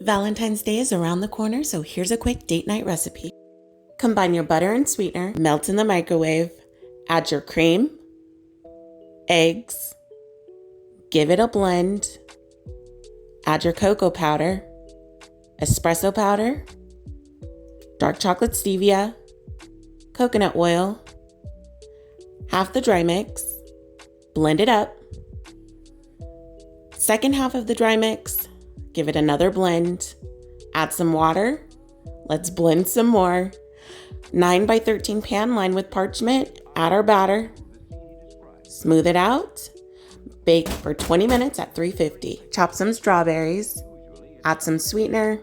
Valentine's Day is around the corner, so here's a quick date night recipe. Combine your butter and sweetener, melt in the microwave, add your cream, eggs, give it a blend, add your cocoa powder, espresso powder, dark chocolate stevia, coconut oil, half the dry mix, blend it up. Second half of the dry mix, give it another blend, add some water, let's blend some more. 9x13 pan lined with parchment, add our batter, smooth it out, bake for 20 minutes at 350. Chop some strawberries, add some sweetener,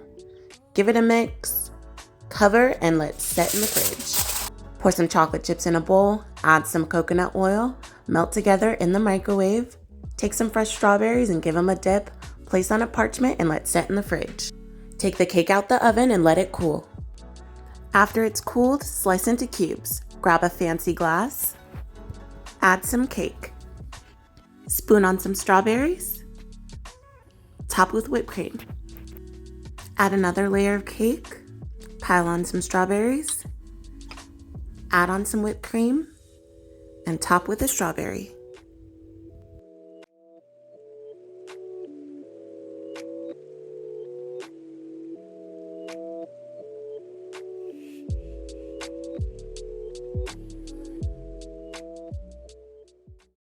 give it a mix, cover and let set in the fridge. Pour some chocolate chips in a bowl, add some coconut oil, melt together in the microwave, take some fresh strawberries and give them a dip, place on a parchment and let set in the fridge. Take the cake out the oven and let it cool. After it's cooled, slice into cubes. Grab a fancy glass, add some cake, spoon on some strawberries, top with whipped cream. Add another layer of cake, pile on some strawberries, add on some whipped cream, and top with a strawberry.